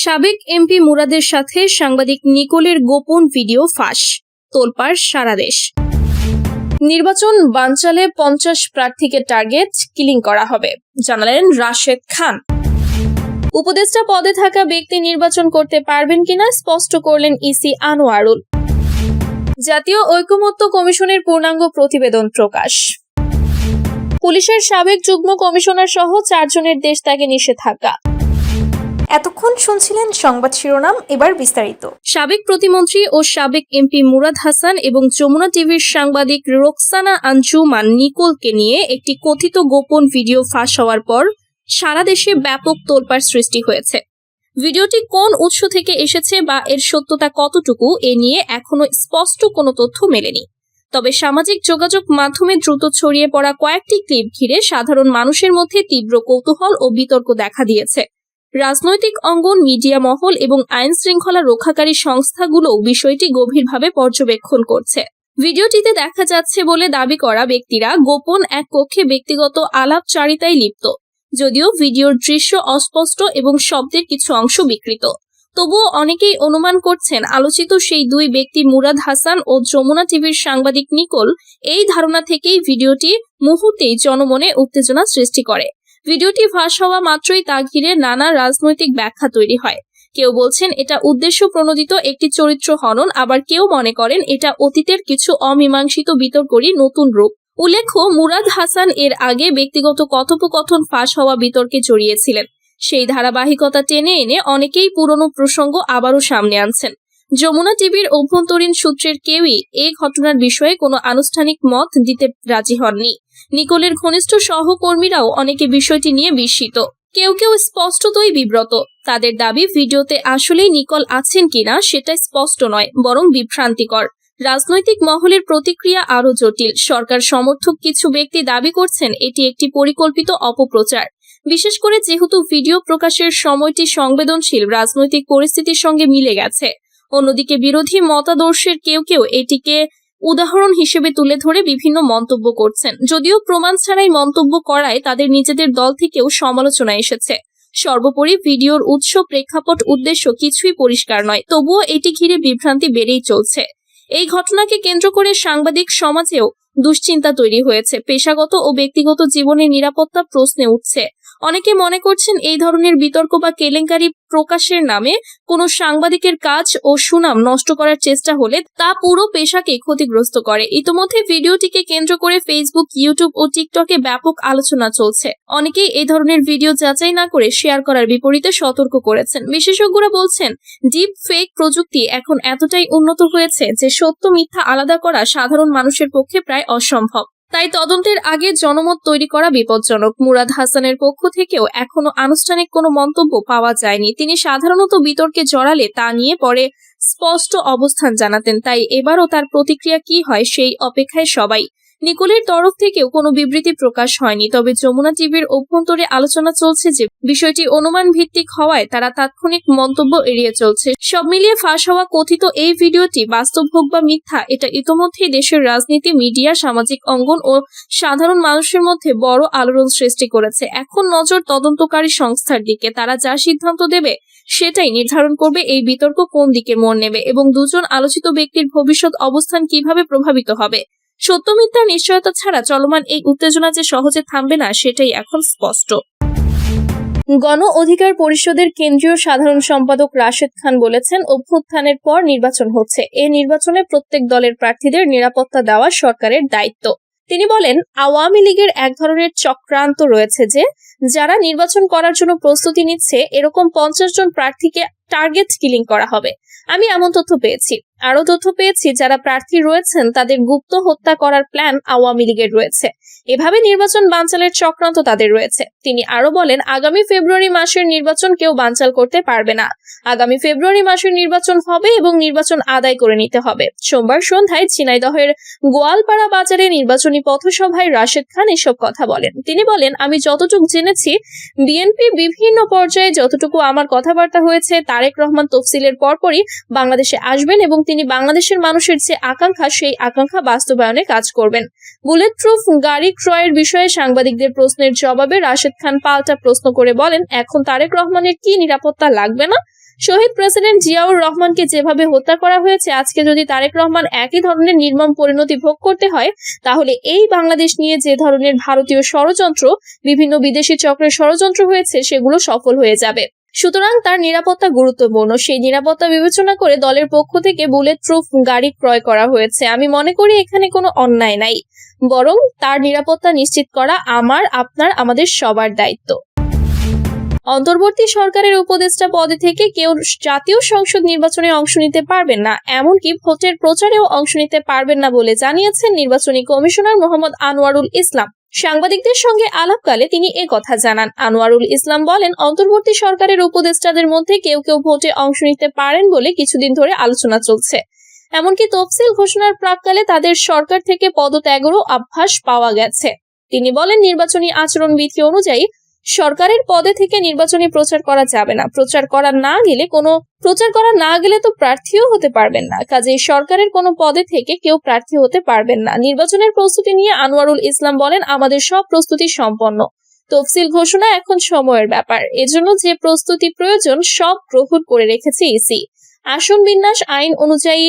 সাবেক এমপি মুরাদের সাথে সাংবাদিক নিকোলের গোপন ভিডিও ফাঁস, তোলপাড় সারা দেশ। নির্বাচন বানচালে 50 প্রার্থীকে টার্গেট কিলিং করা হবে, জানালেন রাশেদ খান। উপদেষ্টা পদে থাকা ব্যক্তি নির্বাচন করতে পারবেন কিনা স্পষ্ট করলেন ইসি আনোয়ারুল। জাতীয় ঐকমত্য কমিশনের পূর্ণাঙ্গ প্রতিবেদন প্রকাশ। পুলিশের সাবেক যুগ্ম কমিশনার সহ 4 জনের দেশ ত্যাগে নিষেধাজ্ঞা। এতক্ষণ শুনছিলেন সংবাদ শিরোনাম, এবার বিস্তারিত। সাবেক প্রতিমন্ত্রী ও সাবেক এমপি মুরাদ হাসান এবং যমুনা টিভির সাংবাদিক রোকসানা আঞ্জুমান নিকোলকে নিয়ে একটি কথিত গোপন ভিডিও ফাঁস হওয়ার পর সারা দেশে ব্যাপক তোলপাড় সৃষ্টি হয়েছে। ভিডিওটি কোন উৎস থেকে এসেছে বা এর সত্যতা কতটুকু এ নিয়ে এখনো স্পষ্ট কোনো তথ্য মেলেনি। তবে সামাজিক যোগাযোগ মাধ্যমে দ্রুত ছড়িয়ে পড়া কয়েকটি ক্লিপ ঘিরে সাধারণ মানুষের মধ্যে তীব্র কৌতূহল ও বিতর্ক দেখা দিয়েছে। রাজনৈতিক অঙ্গন, মিডিয়া মহল এবং আইন শৃঙ্খলা রক্ষাকারী সংস্থাগুলোও বিষয়টি গভীরভাবে পর্যবেক্ষণ করছে। ভিডিওটিতে দেখা যাচ্ছে বলে দাবি করা ব্যক্তিরা গোপন এক কক্ষে ব্যক্তিগত আলাপচারিতায় লিপ্ত। যদিও ভিডিওর দৃশ্য অস্পষ্ট এবং শব্দের কিছু অংশ বিকৃত, তবুও অনেকেই অনুমান করছেন আলোচিত সেই 2 ব্যক্তি মুরাদ হাসান ও যমুনা টিভির সাংবাদিক নিকোল। এই ধারণা থেকেই ভিডিওটি মুহূর্তেই জনমনে উত্তেজনা সৃষ্টি করে। ভিডিওটি ফাঁস হওয়া মাত্রই তা ঘিরে নানা রাজনৈতিক ব্যাখ্যা তৈরি হয়। কেউ বলছেন এটা উদ্দেশ্য প্রণোদিত একটি চরিত্র হনন, আবার কেউ মনে করেন এটা অতীতের কিছু অমীমাংসিত বিতর্করই নতুন রূপ। উল্লেখ্য, মুরাদ হাসান এর আগে ব্যক্তিগত কথোপকথন ফাঁস হওয়া বিতর্কে জড়িয়েছিলেন। সেই ধারাবাহিকতা টেনে এনে অনেকেই পুরনো প্রসঙ্গ আবারও সামনে আনছেন। যমুনা টিভির অভ্যন্তরীণ সূত্রের কেউই এই ঘটনার বিষয়ে কোনো আনুষ্ঠানিক মত দিতে রাজি হননি। নিকোলের ঘনিষ্ঠ সহকর্মীরাও অনেকে বিষয়টি নিয়ে বিস্মিত, কেউ কেউ স্পষ্টতই বিব্রত। তাদের দাবি ভিডিওতে আসলেই নিকোল আছেন কিনা সেটা স্পষ্ট নয়, বরং বিভ্রান্তিকর। রাজনৈতিক মহলের প্রতিক্রিয়া আরও জটিল। সরকার সমর্থক কিছু ব্যক্তি দাবি করছেন এটি একটি পরিকল্পিত অপপ্রচার, বিশেষ করে যেহেতু ভিডিও প্রকাশের সময়টি সংবেদনশীল রাজনৈতিক পরিস্থিতির সঙ্গে মিলে গেছে। অন্যদিকে বিরোধী মতাদর্শের কেউ কেউ এটিকে উদাহরণ হিসেবে তুলে ধরে বিভিন্ন মন্তব্য করছেন। যদিও প্রমাণ ছাড়াই মন্তব্য করায় তাদের নিজেদের দল থেকেও সমালোচনা এসেছে। সর্বোপরি ভিডিওর উৎস, প্রেক্ষাপট, উদ্দেশ্য কিছুই পরিষ্কার নয়, তবুও এটি ঘিরে বিভ্রান্তি বেড়েই চলছে। এই ঘটনাকে কেন্দ্র করে সাংবাদিক সমাজেও দুশ্চিন্তা তৈরি হয়েছে। পেশাগত ও ব্যক্তিগত জীবনের নিরাপত্তা প্রশ্নে উঠছে। অনেকে মনে করছেন এই ধরনের বিতর্ক বা কেলেঙ্কারি প্রকাশের নামে কোনো সাংবাদিকের কাজ ও সুনাম নষ্ট করার চেষ্টা হলে তা পুরো পেশাকে ক্ষতিগ্রস্ত করে। ইতোমধ্যে ভিডিওটিকে কেন্দ্র করে ফেসবুক, ইউটিউব ও টিকটকে ব্যাপক আলোচনা চলছে। অনেকেই এই ধরনের ভিডিও যাচাই না করে শেয়ার করার বিপরীতে সতর্ক করেছেন। বিশেষজ্ঞরা বলছেন ডিপ ফেক প্রযুক্তি এখন এতটাই উন্নত হয়েছে যে সত্য মিথ্যা আলাদা করা সাধারণ মানুষের পক্ষে প্রায় অসম্ভব। তাই তদন্তের আগে জনমত তৈরি করা বিপজ্জনক। মুরাদ হাসানের পক্ষ থেকেও এখনো আনুষ্ঠানিক কোনো মন্তব্য পাওয়া যায়নি। তিনি সাধারণত বিতর্কে জড়ালে তা নিয়ে পরে স্পষ্ট অবস্থান জানাতেন, তাই এবারও তার প্রতিক্রিয়া কি হয় সেই অপেক্ষায় সবাই। নিকোলের তরফ থেকেও কোনো বিবৃতি প্রকাশ হয়নি, তবে যমুনা টিভির অভ্যন্তরে আলোচনা চলছে যে বিষয়টি অনুমান ভিত্তিক হওয়ায় তারা তাৎক্ষণিক মন্তব্য এড়িয়ে চলছে। সব মিলিয়ে ফাঁস হওয়া কথিত এই ভিডিওটি বাস্তব হোক বা মিথ্যা, এটা ইতোমধ্যেই দেশের রাজনীতি, মিডিয়া, সামাজিক অঙ্গন ও সাধারণ মানুষের মধ্যে বড় আলোড়ন সৃষ্টি করেছে। এখন নজর তদন্তকারী সংস্থার দিকে। তারা যা সিদ্ধান্ত দেবে সেটাই নির্ধারণ করবে এই বিতর্ক কোন দিকে মোড় নেবে এবং দুজন আলোচিত ব্যক্তির ভবিষ্যৎ অবস্থান কিভাবে প্রভাবিত হবে। সত্য মিথ্যার নিশ্চয়তা ছাড়া চলমান এই উত্তেজনা যে সহজে থামবে না সেটাই এখন স্পষ্ট। গণ অধিকার পরিষদের কেন্দ্রীয় সাধারণ সম্পাদক রাশেদ খান বলেছেন, অভ্যুত্থানের পর নির্বাচন হচ্ছে। এই নির্বাচনে প্রত্যেক দলের প্রার্থীদের নিরাপত্তা দেওয়া সরকারের দায়িত্ব। তিনি বলেন, আওয়ামী লীগের এক ধরনের চক্রান্ত রয়েছে যে যারা নির্বাচন করার জন্য প্রস্তুতি নিচ্ছে এরকম 50 জন প্রার্থীকে টার্গেট কিলিং করা হবে। আমি এমন তথ্য পেয়েছি। আরো তথ্য পেয়েছি যারা প্রার্থী রয়েছেন তাদের গুপ্ত হত্যা করার প্ল্যান আওয়ামী লীগের রয়েছে। এভাবে নির্বাচন বানচালের চক্রান্ত তাদের রয়েছে। তিনি আরো বলেন, আগামী ফেব্রুয়ারি মাসের নির্বাচন কেউ বানচাল করতে পারবে না। আগামী ফেব্রুয়ারি মাসের নির্বাচন হবে এবং নির্বাচন আদায় করে নিতে হবে। সোমবার সন্ধ্যায় ঝিনাইদহের গোয়ালপাড়া বাজারে নির্বাচনী পথসভায় রাশেদ খান এসব কথা বলেন। তিনি বলেন, আমি যতটুকু জেনেছি বিএনপি বিভিন্ন পর্যায়ে যতটুকু আমার কথাবার্তা হয়েছে, তারেক রহমান তফসিলের পরপরই বাংলাদেশে আসবেন এবং তিনি বাংলাদেশের মানুষের যে আকাঙ্ক্ষা সেই আকাঙ্ক্ষা বাস্তবায়নে কাজ করবেন। বুলেট প্রুফ গাড়ি ক্রয়ের বিষয়ে সাংবাদিকদের প্রশ্নের জবাবে রাশেদ খান পাল্টা প্রশ্ন করে বলেন, এখন তারেক রহমানের কি নিরাপত্তা লাগবে না? শহীদ প্রেসিডেন্ট জিয়াউর রহমানকে যেভাবে হত্যা করা হয়েছে, আজকে যদি তারেক রহমান একই ধরনের নির্মম পরিণতি ভোগ করতে হয়, তাহলে এই বাংলাদেশ নিয়ে যে ধরনের ভারতীয় ষড়যন্ত্র, বিভিন্ন বিদেশি চক্রের ষড়যন্ত্র হয়েছে, সেগুলো সফল হয়ে যাবে। সুতরাং তার নিরাপত্তা গুরুত্বপূর্ণ। সেই নিরাপত্তা বিবেচনা করে দলের পক্ষ থেকে বুলেট প্রুফ গাড়ি ক্রয় করা হয়েছে। আমি মনে করি এখানে কোনো অন্যায় নাই, বরং তার নিরাপত্তা নিশ্চিত করা আমার, আপনার, আমাদের সবার দায়িত্ব। অন্তর্বর্তী সরকারের উপদেষ্টা পদে থেকে কেউ জাতীয় সংসদ নির্বাচনে অংশ নিতে পারবেন না, এমনকি ভোটের প্রচারেও অংশ নিতে পারবেন না বলে জানিয়েছেন নির্বাচনী কমিশনার মোহাম্মদ আনোয়ারুল ইসলাম। সাংবাদিকদের সঙ্গে আলাপকালে তিনি কথা জানান। আনোয়ারুল ইসলাম বলেন, অন্তর্বর্তী সরকারের উপদেষ্টাদের মধ্যে কেউ কেউ ভোটে অংশ নিতে পারেন বলে কিছুদিন ধরে আলোচনা চলছে। এমনকি তফসিল ঘোষণার প্রাক্কালে তাদের সরকার থেকে পদত্যাগেরও আভাস পাওয়া গেছে। তিনি বলেন, নির্বাচনী আচরণ বিধি অনুযায়ী সরকারের পদে থেকে নির্বাচনী প্রচার করা যাবে না। প্রচার করা না গেলে তো প্রার্থীও হতে পারবেন না। কাজেই সরকারের কোনো পদে থেকে কেউ প্রার্থী হতে পারবেন না। নির্বাচনের প্রস্তুতি নিয়ে আনোয়ারুল ইসলাম বলেন, আমাদের সব প্রস্তুতি সম্পন্ন। তফসিল ঘোষণা এখন সময়ের ব্যাপার। এজন্য যে প্রস্তুতি প্রয়োজন সব গ্রহণ করে রেখেছে ইসি। আসন বিন্যাস আইন অনুযায়ী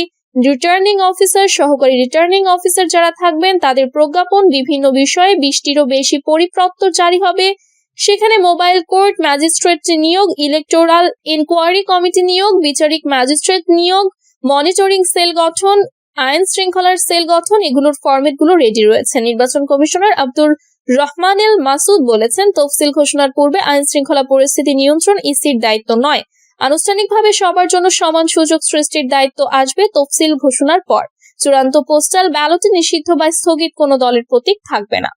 রিটার্নিং অফিসার, সহকারী রিটার্নিং অফিসার যারা থাকবেন তাদের প্রজ্ঞাপন, বিভিন্ন বিষয়ে 20টিরও বেশি পরিপত্র জারি হবে। সেখানে মোবাইল কোর্ট ম্যাজিস্ট্রেট নিয়োগ, ইলেকটোরাল ইনকোয়ারি কমিটি নিয়োগ, বিচারিক ম্যাজিস্ট্রেট নিয়োগ, মনিটরিং সেল গঠন, আইন শৃঙ্খলার সেল গঠন, এগুলোর ফরম্যাটগুলো রেডি রয়েছে। নির্বাচন কমিশনার আব্দুর রহমানেল মাসুদ বলেছেন, তফসিল ঘোষণার পূর্বে আইন শৃঙ্খলা পরিস্থিতি নিয়ন্ত্রণ ইসির দায়িত্ব নয়। আনুষ্ঠানিকভাবে সবার জন্য সমান সুযোগ সৃষ্টির দায়িত্ব আসবে তফসিল ঘোষণার পর। চূড়ান্ত পোস্টাল ব্যালটে নিষিদ্ধ বা স্থগিত কোনো দলের প্রতীক থাকবে না।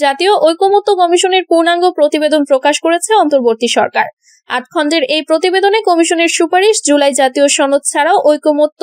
জাতীয় ঐকমত্য কমিশনের পূর্ণাঙ্গ প্রতিবেদন প্রকাশ করেছে অন্তর্বর্তী সরকার। 8 খণ্ডের এই প্রতিবেদনে কমিশনের সুপারিশ, জুলাই জাতীয় সনদ ছাড়াও ঐকমত্য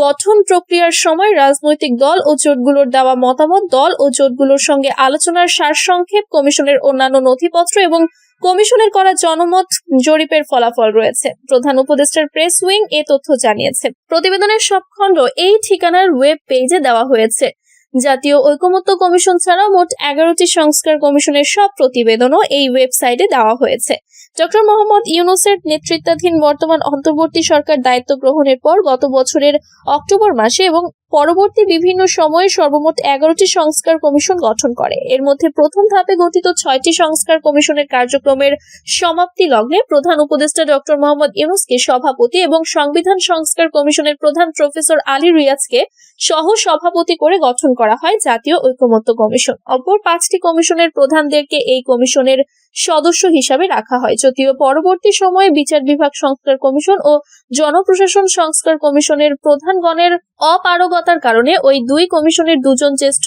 গঠন প্রক্রিয়ার সময় রাজনৈতিক দল ও জোটগুলোর দেওয়া মতামত, দল ও জোটগুলোর সঙ্গে আলোচনার সারসংক্ষেপ, কমিশনের অন্যান্য নথিপত্র এবং কমিশনের করা জনমত জরিপের ফলাফল রয়েছে। প্রধান উপদেষ্টার প্রেস উইং এ তথ্য জানিয়েছে। প্রতিবেদনের সব খণ্ড এই ঠিকানার ওয়েব পেজে দেওয়া হয়েছে। জাতীয় ঐকমত্য কমিশন ছাড়াও মোট 11টি সংস্কার কমিশনের সব প্রতিবেদনও এই ওয়েবসাইটে দেওয়া হয়েছে। ডক্টর মোহাম্মদ ইউনূসের নেতৃত্বাধীন বর্তমান অন্তর্বর্তী সরকার দায়িত্ব গ্রহণের পর গত বছরের অক্টোবর মাসে এবং পরবর্তী বিভিন্ন সময়ে সর্বমোট 11টি সংস্কার কমিশন গঠন করে। এর মধ্যে প্রথম ধাপে গঠিত 6টি সংস্কার কমিশনের কার্যক্রমের সমাপ্তি লগ্নে প্রধান উপদেষ্টা ডক্টর মোহাম্মদ ইউনূসকে সভাপতি এবং সংবিধান সংস্কার কমিশনের প্রধান প্রফেসর আলী রিয়াজকে সহ সভাপতি করে গঠন করা হয় জাতীয় ঐকমত্য কমিশন। অপর 5টি কমিশনের প্রধানদেরকে এই কমিশনের সদস্য হিসাবে রাখা হয়। যদিও পরবর্তী সময়ে বিচার বিভাগ সংস্কার কমিশন ও জনপ্রশাসন সংস্কার কমিশনের প্রধানগণের অপারগতার কারণে ওই দুই কমিশনের 2 জন জ্যেষ্ঠ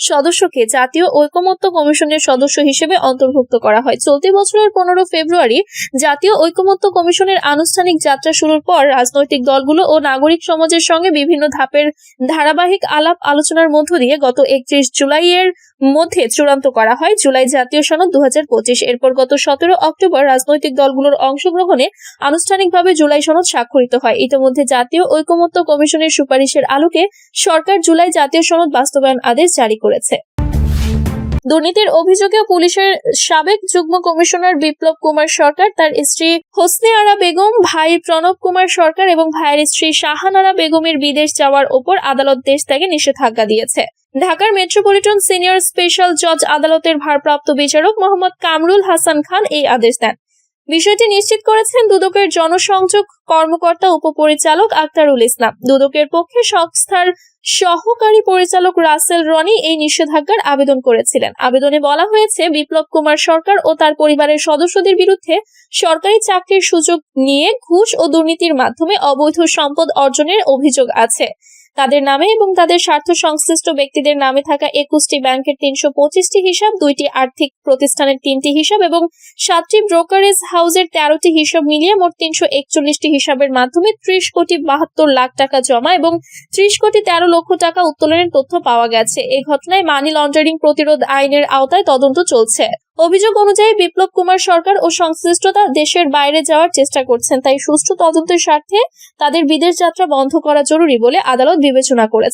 সদস্যকে জাতীয় ঐকমত্য কমিশনের সদস্য হিসেবে অন্তর্ভুক্ত করা হয়। চলতি বছরের 15 ফেব্রুয়ারি জাতীয় ঐকমত্য কমিশনের আনুষ্ঠানিক যাত্রা শুরুর পর রাজনৈতিক দলগুলো ও নাগরিক সমাজের সঙ্গে বিভিন্ন ধাপের ধারাবাহিক আলাপ আলোচনার মধ্য দিয়ে গত 31 জুলাইয়ের মধ্যে চূড়ান্ত করা হয় জুলাই জাতীয় সনদ 2025। এরপর গত 17 অক্টোবর রাজনৈতিক দলগুলোর অংশগ্রহণে আনুষ্ঠানিকভাবে জুলাই সনদ স্বাক্ষরিত হয়। ইতিমধ্যে জাতীয় ঐকমত্য কমিশনের সুপারিশের আলোকে সরকার জুলাই জাতীয় সনদ বাস্তবায়ন আদেশ জারি করেছে। দুর্নীতির অভিযোগে পুলিশের সাবেক যুগ্ম কমিশনার বিপ্লব কুমার সরকার, তার স্ত্রী হোসনে আরা বেগম, ভাই প্রণব কুমার সরকার এবং ভাইয়ের স্ত্রী শাহানারা বেগমের বিদেশ যাওয়ার ওপর আদালত দেশ ত্যাগে নিষেধাজ্ঞা দিয়েছে। ঢাকার মেট্রোপলিটন সিনিয়র স্পেশাল জজ আদালতের ভারপ্রাপ্ত বিচারক মোহাম্মদ কামরুল হাসান খান এই আদেশ দেন। বিষয়টি নিশ্চিত করেছেন দুদকের জনসংযোগ কর্মকর্তা উপপরিচালক আক্তারুল ইসলাম। দুদকের পক্ষে সংস্থার সহকারী পরিচালক রাসেল রনি এই নিষেধাজ্ঞার আবেদন করেছিলেন। আবেদনে বলা হয়েছে, বিপ্লব কুমার সরকার ও তার পরিবারের সদস্যদের বিরুদ্ধে সরকারি চাকরির সুযোগ নিয়ে ঘুষ ও দুর্নীতির মাধ্যমে অবৈধ সম্পদ অর্জনের অভিযোগ আছে। তাদের নামে এবং তাদের স্বার্থ সংশ্লিষ্ট ব্যক্তিদের নামে থাকা 21টি ব্যাংকের 325টি হিসাব, 2টি আর্থিক প্রতিষ্ঠানের 3টি হিসাব এবং 7টি ব্রোকারেজ হাউসের 13টি হিসাব মিলিয়ে মোট 341টি হিসাবের মাধ্যমে 30 কোটি 72 লাখ টাকা জমা এবং 30 কোটি 13 লক্ষ টাকা উত্তোলনের তথ্য পাওয়া গেছে। এই ঘটনায় মানি লন্ডারিং প্রতিরোধ আইনের আওতায় তদন্ত চলছে। অভিযোগ অনুযায়ী বিপ্লব কুমার সরকার ও সংশ্লিষ্টতা দেশের বাইরে যাওয়ার চেষ্টা করছেন, তাই সুষ্ঠু তদন্তের স্বার্থে তাদের বিদেশ যাত্রা বন্ধ করা জরুরি বলে আদালত বিবেচনা করেছে।